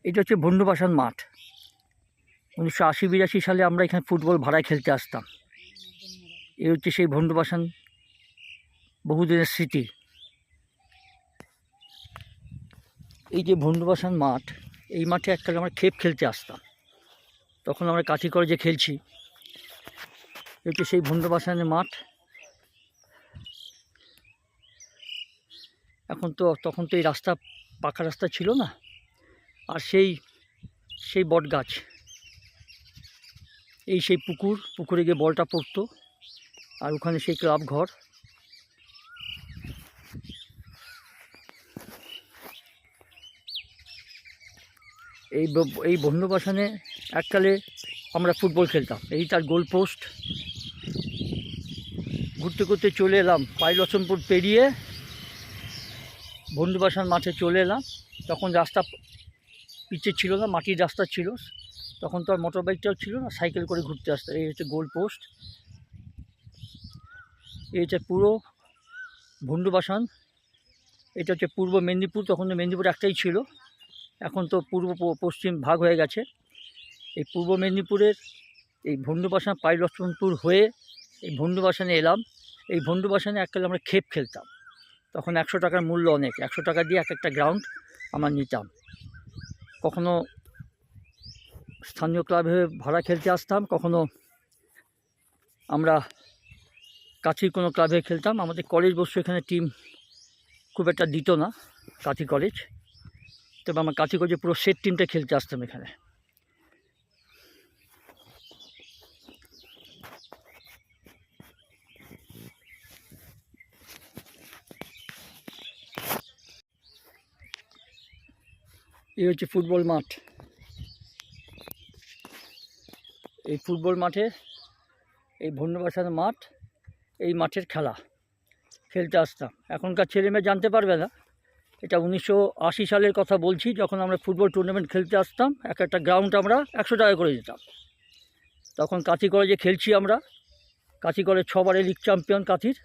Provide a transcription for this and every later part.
এটা হচ্ছে বন্ধুবাসান মাঠ। 1980-82 সালে আমরা এখানে ফুটবল ভাড়ায় খেলতে আসতাম। এই হচ্ছে সেই বন্ধুবাসান বহুদিনের স্মৃতি। এই যে বন্ধুবাসান মাঠ, এই মাঠে এককালে আমরা খেপ খেলতে আসতাম। তখন আমরা কাঠি করে যে খেলছি, এই হচ্ছে সেই বন্ধুবাসানের মাঠ। তখন তো এই রাস্তা পাকা রাস্তা ছিল না। আর সেই বট গাছ, সেই পুকুরে গিয়ে বলটা পড়তো। আর ওখানে সেই ক্লাব ঘর। এই বন্ধুবাসানে এককালে আমরা ফুটবল খেলতাম। এই তার গোল পোস্ট। ঘুরতে ঘুরতে চলে এলাম পাইলসনপুর পেরিয়ে বন্ধুবাসান মাঠে চলে এলাম। তখন রাস্তা পিচের ছিল না, মাটির রাস্তা ছিল। তখন তো আর মোটর বাইকটাও ছিল না, সাইকেল করে ঘুরতে আসতাম। এই হচ্ছে গোল পোস্ট। এই হচ্ছে পুরো বন্ধুবাসান। এটা হচ্ছে পূর্ব মেদিনীপুর। তখন তো মেদিনীপুর একটাই ছিল, এখন তো পূর্ব পশ্চিম ভাগ হয়ে গেছে। এই পূর্ব মেদিনীপুরের এই বন্ধুবাসান পাইলসনপুর হয়ে এই বন্ধুবাসানে এলাম। এই বন্ধুবাসানে এককালে আমরা খেপ খেলতাম। তখন 100 টাকার মূল্য অনেক। 100 টাকা দিয়ে একটা গ্রাউন্ড আমরা নিতাম। কখনো স্থানীয় ক্লাবে ভাড়া খেলতে আসতাম, কখনো আমরা কাছের কোনো ক্লাবে খেলতাম। আমাদের কলেজ বসে এখানে টিম খুব একটা দিত না, কাঠি কলেজ। তবে আমরা কাঠি কলেজে পুরো সেট টিমটা খেলতে আসতাম এখানে। এই হচ্ছে ফুটবল মাঠ। এই ফুটবল মাঠে, এই বন্ধুবাসান মাঠ, এই মাঠের খেলতে আসতাম। এখনকার ছেলেমেয়ে জানতে পারবে না। এটা 1980 সালের কথা বলছি, যখন আমরা ফুটবল টুর্নামেন্ট খেলতে আসতাম। একটা গ্রাউন্ড আমরা 100 টাকা করে দিতাম। তখন কাঠি কলেজে খেলছি আমরা। কাঠি কলেজ 6 বারের লিগ চ্যাম্পিয়ন কাঠির।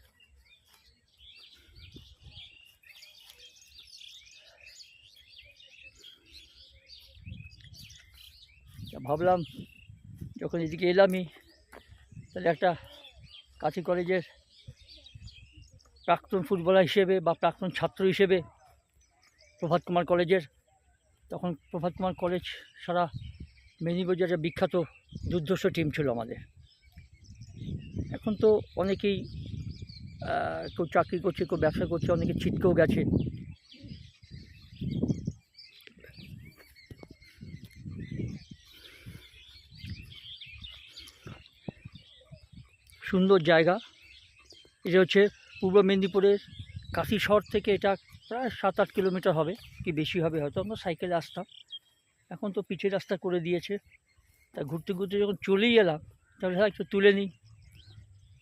ভাবলাম যখন এদিকে এলামই, তাহলে একটা কাঠি কলেজের প্রাক্তন ফুটবলার হিসেবে বা প্রাক্তন ছাত্র হিসেবে প্রভাত কুমার কলেজের, তখন প্রভাত কুমার কলেজ সারা মেদিনীপুর একটা বিখ্যাত দুর্ধর্ষ টিম ছিল আমাদের। এখন তো অনেকেই কেউ চাকরি করছে, কেউ ব্যবসা করছে, অনেকে ছিটকেও গেছে। সুন্দর জায়গা। এটা হচ্ছে পূর্ব মেদিনীপুরের কাশি শহর থেকে এটা প্রায় 7-8 কিলোমিটার হবে, কি বেশি হবে হয়তো। আমরা সাইকেলে আসতাম। এখন তো পিচের রাস্তা করে দিয়েছে। তা ঘুরতে ঘুরতে যখন চলেই এলাম, তাহলে একটু তুলে নিই।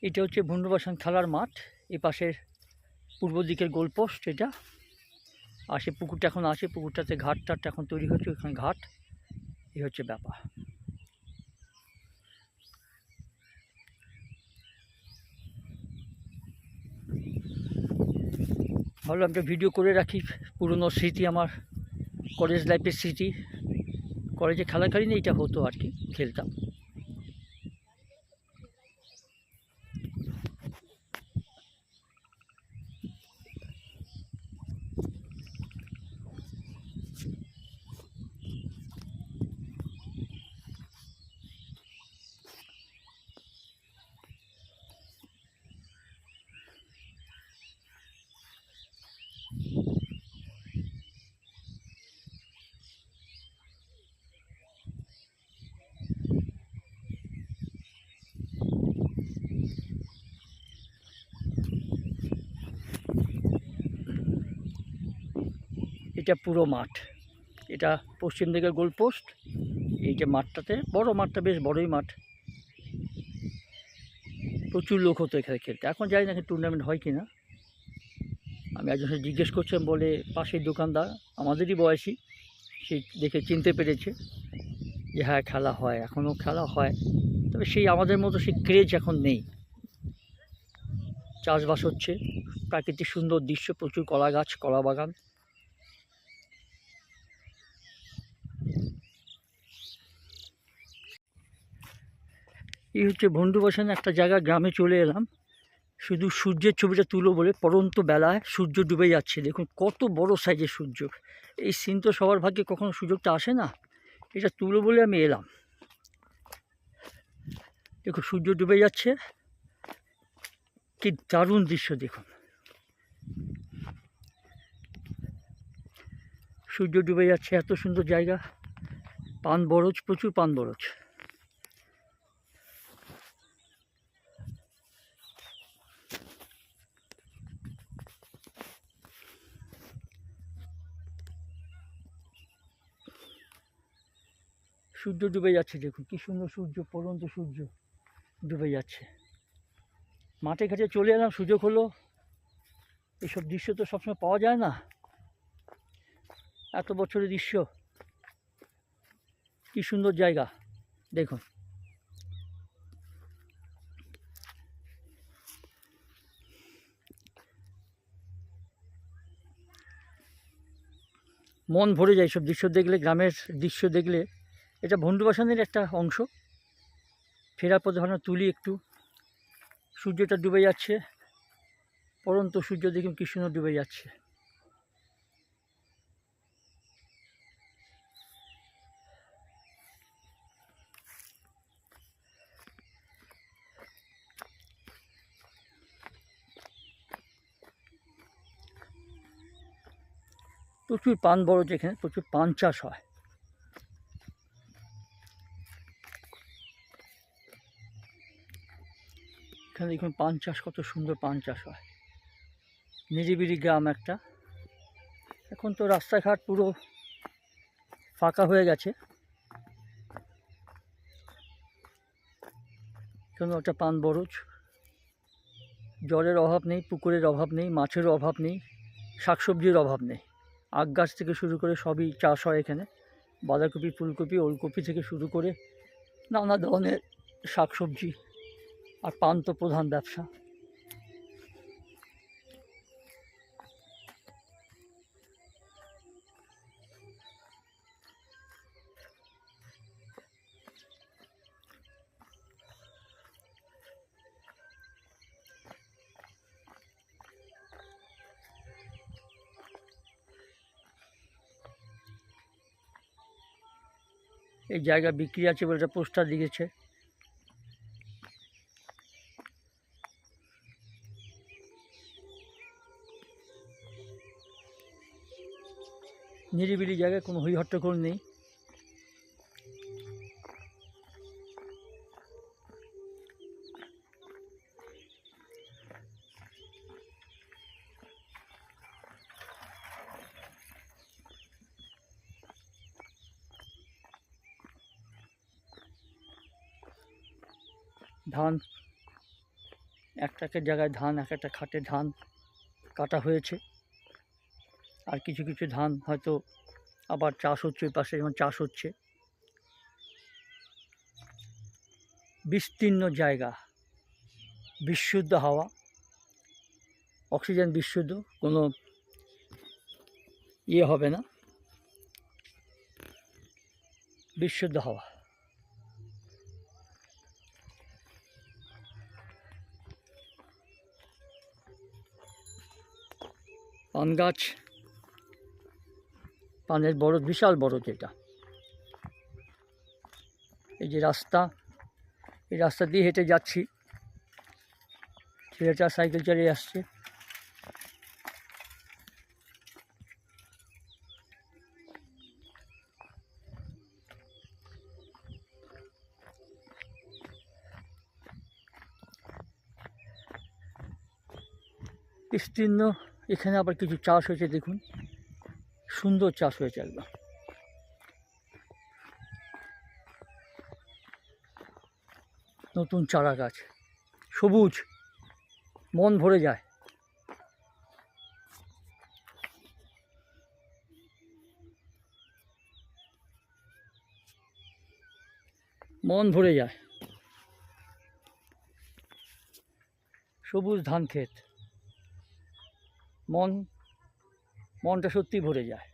এটা হচ্ছে বন্ধুবাসান খেলার মাঠ। এই পাশের পূর্ব দিকের গোলপোস্ট এটা। আর সে পুকুরটা এখন আছে, পুকুরটাতে ঘাট টাট এখন তৈরি হচ্ছে, ওখানে ঘাট। এই হচ্ছে ব্যাপার। ভাবলাম একটা ভিডিও করে রাখি, পুরনো স্মৃতি, আমার কলেজ লাইফের স্মৃতি। কলেজে খেলাকালীন এইটা হতো আর কি, খেলতাম। এটা পুরো মাঠ। এটা পশ্চিম দিকের গোলপোস্ট। এই যে মাঠটাতে, বড় মাঠটা, বেশ বড়ই মাঠ। প্রচুর লোক হতো এখানে খেলতে। এখন জানি না টুর্নামেন্ট হয় কি না। আমি একজন সাথে জিজ্ঞেস করছিলাম, বলে পাশের দোকানদার আমাদেরই বয়সী, সে দেখে চিনতে পেরেছে যে হ্যাঁ খেলা হয়, এখনও খেলা হয়। তবে সেই আমাদের মতো সেই ক্রেজ এখন নেই। চাষবাস হচ্ছে, প্রাকৃতিক সুন্দর দৃশ্য, প্রচুর কলা গাছ, কলা বাগান। এই হচ্ছে বন্ধুবাসানে একটা জায়গা, গ্রামে চলে এলাম শুধু সূর্যের ছবিটা তুলো বলে। পরন্ত বেলায় সূর্য ডুবে যাচ্ছে, দেখুন কত বড় সাইজের সূর্য। এই সিন তো সবার ভাগ্যে কখনো সুযোগটা আসে না, এটা তুলো বলে আমি এলাম। দেখুন সূর্য ডুবে যাচ্ছে, কি দারুণ দৃশ্য দেখুন। সূর্য ডুবে যাচ্ছে, এত সুন্দর জায়গা। পান বরজ, প্রচুর পান বরজ। সূর্য ডুবে যাচ্ছে, দেখুন কি সুন্দর সূর্য, পরন্ত সূর্য ডুবে যাচ্ছে। মাঠে ঘাটে চলে এলাম, সুযোগ হলো। এইসব দৃশ্য তো সবসময় পাওয়া যায় না, এত বছরের দৃশ্য। কি সুন্দর জায়গা দেখুন। মন ভরে যায় সব দৃশ্য দেখলে, গ্রামের দৃশ্য দেখলে। এটা বন্ধুবাসানের একটা অংশ। ফেরার পথে ভাবনা তুলি একটু। সূর্যটা ডুবে যাচ্ছে, পরন্ত সূর্য দেখুন কি সুন্দর ডুবে যাচ্ছে। প্রচুর পান বরজ, এখানে প্রচুর পান চাষ হয়। এখানে দেখুন পান চাষ, কত সুন্দর পান চাষ হয়। নিরিবিলি গ্রাম একটা। এখন তো রাস্তাঘাট পুরো ফাঁকা হয়ে গেছে, এখানে একটা পান বরজ। জলের অভাব নেই, পুকুরের অভাব নেই, মাছের অভাব নেই, শাকসবজির অভাব নেই। আখ গাছ থেকে শুরু করে সবই চাষ হয় এখানে। বাঁধাকপি, ফুলকপি, ওলকপি থেকে শুরু করে নানা ধরনের শাকসবজি। আর পান তো প্রধান ব্যবসা। এই জায়গা বিক্রি আছে বলে একটা পোস্টার দিয়েছে। নিরিবিলি জায়গায়, কোনো হই হট্টগোল নেই। ধান, একটা জায়গায় ধান, এক একটা খাটে ধান কাটা হয়েছে। আর কিছু কিছু ধান হয়তো আবার চাষ হচ্ছে, ওই পাশে যেমন চাষ হচ্ছে। বিস্তীর্ণ জায়গা, বিশুদ্ধ হাওয়া, অক্সিজেন বিশুদ্ধ, কোনো ইয়ে হবে না, বিশুদ্ধ হাওয়া। পান গাছ, পানের বরজ, বিশাল বরজ এটা। এই যে রাস্তা, এই রাস্তা দিয়ে হেঁটে যাচ্ছি, ছেলেটা সাইকেল চালিয়ে আসছে। বিস্তীর্ণ, এখানে আবার কিছু চাষ হয়েছে, দেখুন সুন্দর চাষ হয়েছে একদম। নতুন চারা গাছ, সবুজ, মন ভরে যায়। মন ভরে যায়। সবুজ ধান ক্ষেত, মনটা সত্যি ভরে যায়।